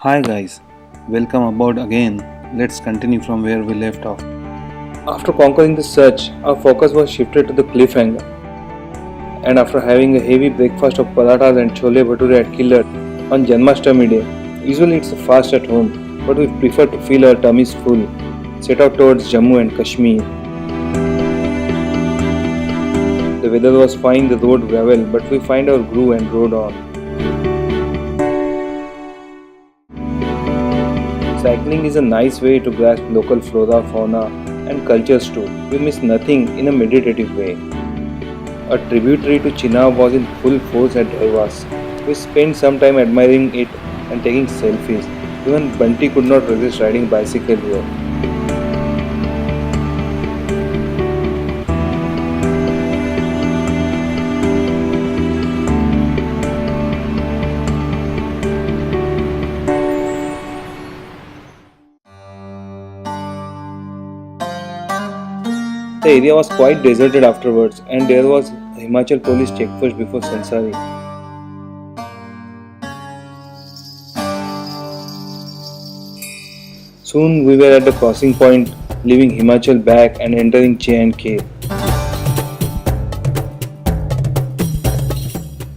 Hi guys, welcome aboard again. Let's continue from where we left off. After conquering the search, our focus was shifted to the cliffhanger. And after having a heavy breakfast of parathas and chole bhature at Killer on Janmashtami day, usually it's fast at home, but we prefer to feel our tummies full, set out towards Jammu and Kashmir. The weather was fine, the road gravel, but we find our groove and rode on. Cycling is a nice way to grasp local flora, fauna, and cultures too. We miss nothing in a meditative way. A tributary to Chenab was in full force at Dewas. We spent some time admiring it and taking selfies. Even Bunty could not resist riding bicycle here. The area was quite deserted afterwards, and there was a Himachal police checkpost before Sansari. Soon we were at the crossing point, leaving Himachal back and entering J&K.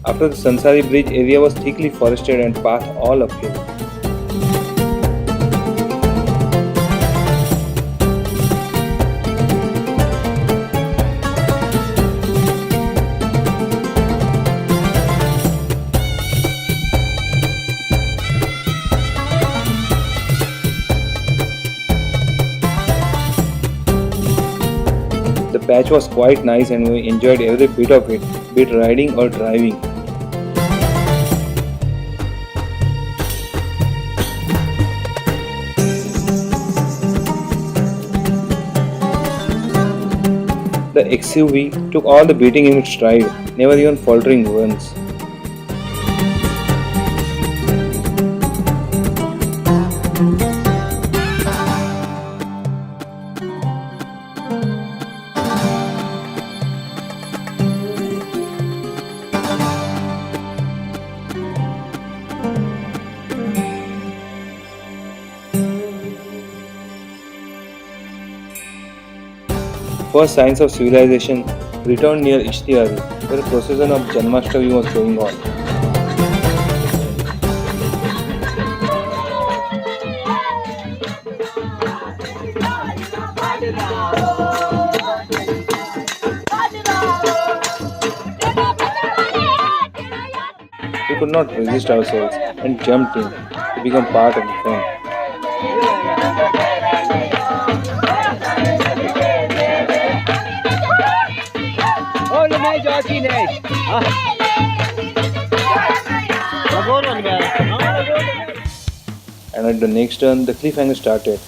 After the Sansari bridge, area was thickly forested and path all uphill. The patch was quite nice and we enjoyed every bit of it, be it riding or driving. The XUV took all the beating in its stride, never even faltering once. First signs of civilization returned near Ishtihari, where a procession of Janmashtami was going on. We could not resist ourselves and jumped in to become part of the fun. And at the next turn, the cliffhanger started.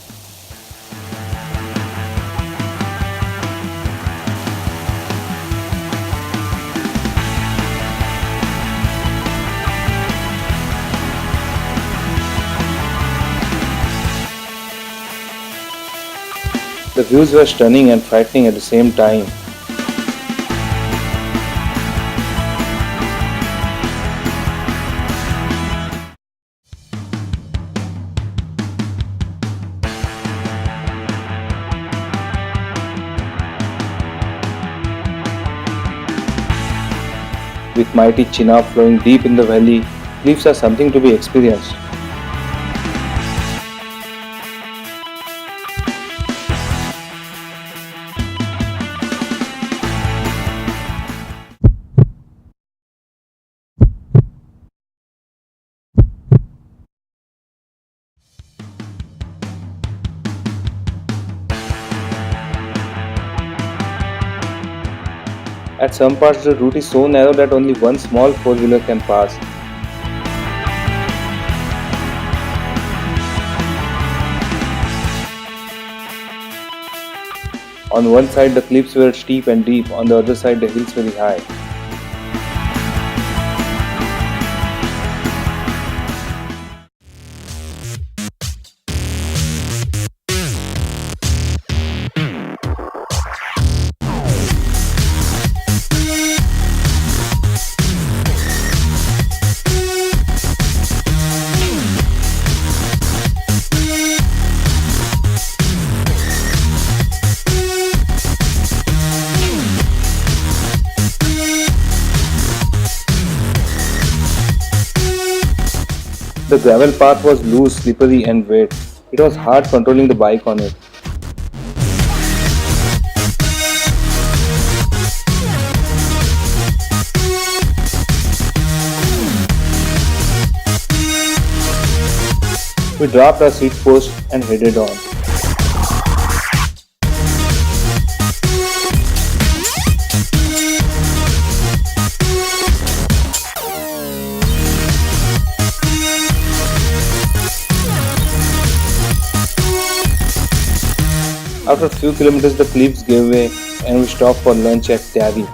The views were stunning and frightening at the same time. With mighty Chenab flowing deep in the valley, cliffs are something to be experienced. At some parts, the route is so narrow that only one small four-wheeler can pass. On one side, the cliffs were steep and deep, on the other side, the hills very high. The gravel path was loose, slippery and wet. It was hard controlling the bike on it. We dropped our seat post and headed on. After a few kilometers, the cliffs gave way and we stopped for lunch at Tyari.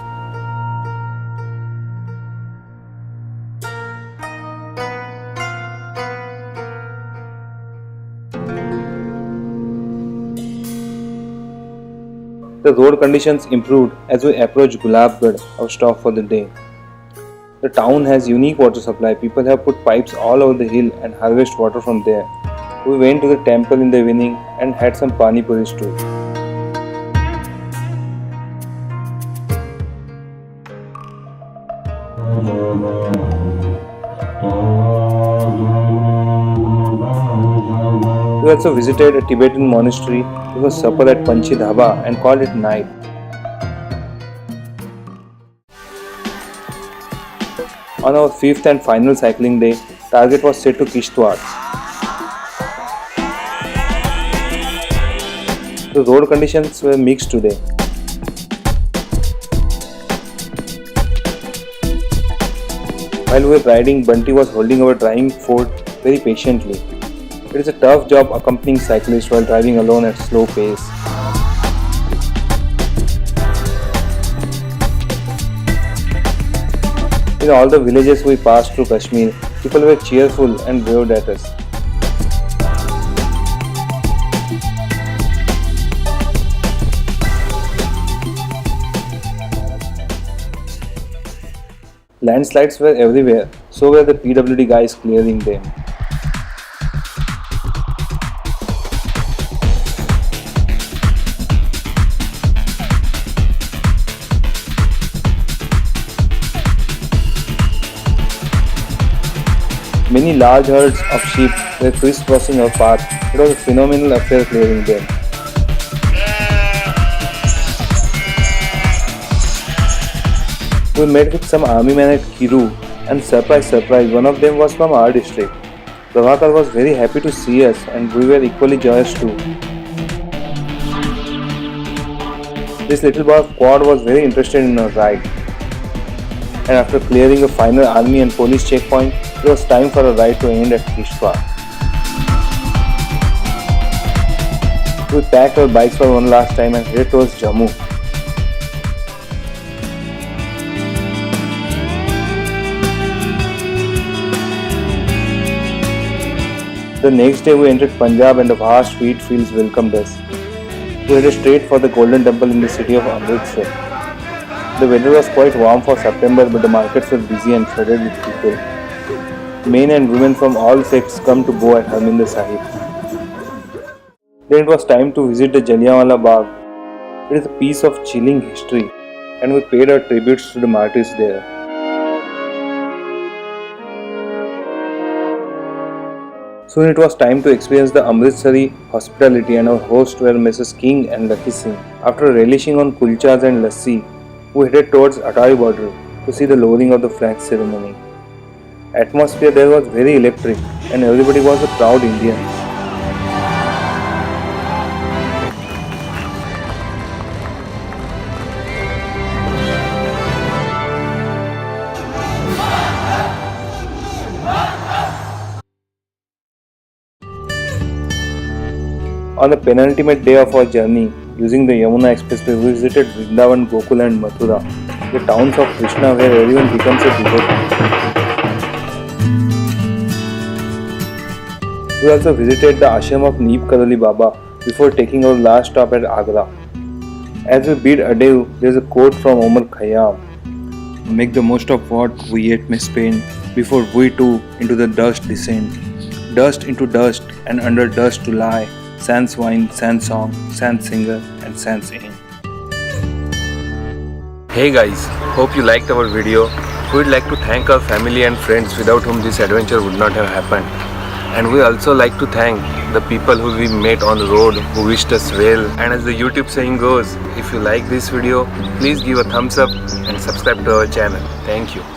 The road conditions improved as we approached Gulabgarh, our stop for the day. The town has unique water supply. People have put pipes all over the hill and harvest water from there. We went to the temple in the evening and had some pani puris too. We also visited a Tibetan monastery before supper at Panchi Dhaba and called it night. On our fifth and final cycling day, target was set to Kishtwar. The road conditions were mixed today. While we were riding, Bunty was holding our driving fort very patiently. It is a tough job accompanying cyclists while driving alone at slow pace. In all the villages we passed through Kashmir, people were cheerful and waved at us. Landslides were everywhere, so were the PWD guys clearing them. Many large herds of sheep were crisscrossing our path. It was a phenomenal affair clearing them. We met with some army men at Kiru and surprise, one of them was from our district. Prabhakar was very happy to see us and we were equally joyous too. This little boy of quad was very interested in our ride. And after clearing a final army and police checkpoint, it was time for a ride to end at Kishtwar. We packed our bikes for one last time and headed towards Jammu. The next day we entered Punjab and the vast wheat fields welcomed us. We headed straight for the Golden Temple in the city of Amritsar. The weather was quite warm for September, but the markets were busy and flooded with people. Men and women from all sects come to bow at Harminder Sahib. Then it was time to visit the Jallianwala Bagh. It is a piece of chilling history, and we paid our tributes to the martyrs there. Soon it was time to experience the Amritsari hospitality, and our hosts were Messrs. King and Lucky Singh. After relishing on kulchas and lassi, we headed towards Atari border to see the lowering of the flag ceremony. Atmosphere there was very electric and everybody was a proud Indian. On the penultimate day of our journey, using the Yamuna Expressway, we visited Vrindavan, Gokul and Mathura, the towns of Krishna where everyone becomes a devotee. We also visited the ashram of Neep Karoli Baba before taking our last stop at Agra. As we bid adieu, there is a quote from Omar Khayyam. Make the most of what we yet may spend before we too into the dust descend. Dust into dust and under dust to lie. Sans wine, sans song, sans singer and sans aim. Hey guys, hope you liked our video. We would like to thank our family and friends without whom this adventure would not have happened. And we also like to thank the people who we met on the road who wished us well. And as the YouTube saying goes, if you like this video, please give a thumbs up and subscribe to our channel. Thank you.